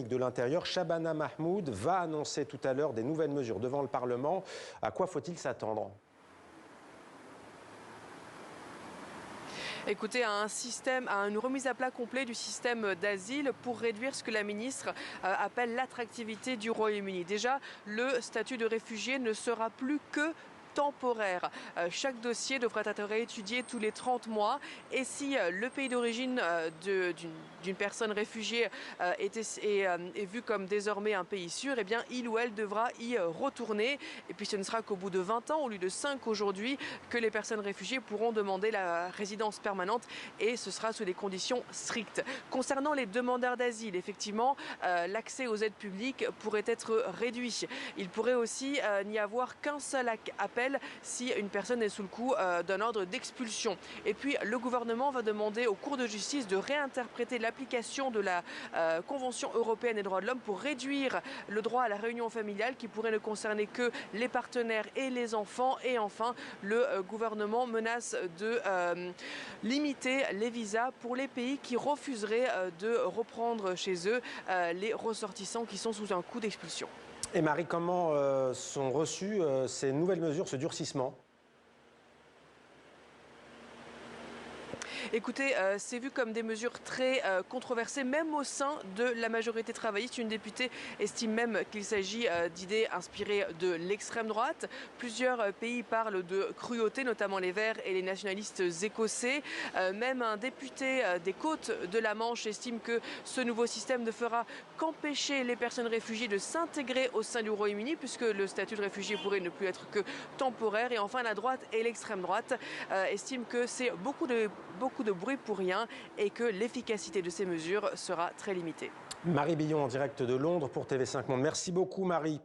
De l'Intérieur, Shabana Mahmoud va annoncer tout à l'heure des nouvelles mesures devant le Parlement. À quoi faut-il s'attendre ? Écoutez, à une remise à plat complet du système d'asile pour réduire ce que la ministre appelle l'attractivité du Royaume-Uni. Déjà, le statut de réfugié ne sera plus que temporaire. Chaque dossier devra être réétudié tous les 30 mois et si le pays d'origine d'une personne réfugiée est vu comme désormais un pays sûr, eh bien il ou elle devra y retourner. Et puis ce ne sera qu'au bout de 20 ans, au lieu de 5 aujourd'hui, que les personnes réfugiées pourront demander la résidence permanente et ce sera sous des conditions strictes. Concernant les demandeurs d'asile, effectivement, l'accès aux aides publiques pourrait être réduit. Il pourrait aussi n'y avoir qu'un seul appel si une personne est sous le coup d'un ordre d'expulsion. Et puis le gouvernement va demander aux cours de justice de réinterpréter l'application de la Convention européenne des droits de l'homme pour réduire le droit à la réunion familiale qui pourrait ne concerner que les partenaires et les enfants. Et enfin, le gouvernement menace de limiter les visas pour les pays qui refuseraient de reprendre chez eux les ressortissants qui sont sous un coup d'expulsion. Et Marie, comment sont reçues ces nouvelles mesures, ce durcissement ? Écoutez, c'est vu comme des mesures très controversées, même au sein de la majorité travailliste. Une députée estime même qu'il s'agit d'idées inspirées de l'extrême droite. Plusieurs pays parlent de cruauté, notamment les Verts et les nationalistes écossais. Même un député des côtes de la Manche estime que ce nouveau système ne fera qu'empêcher les personnes réfugiées de s'intégrer au sein du Royaume-Uni, puisque le statut de réfugié pourrait ne plus être que temporaire. Et enfin, la droite et l'extrême droite estiment que c'est beaucoup de bruit pour rien et que l'efficacité de ces mesures sera très limitée. Marie Billon en direct de Londres pour TV5 Monde. Merci beaucoup Marie.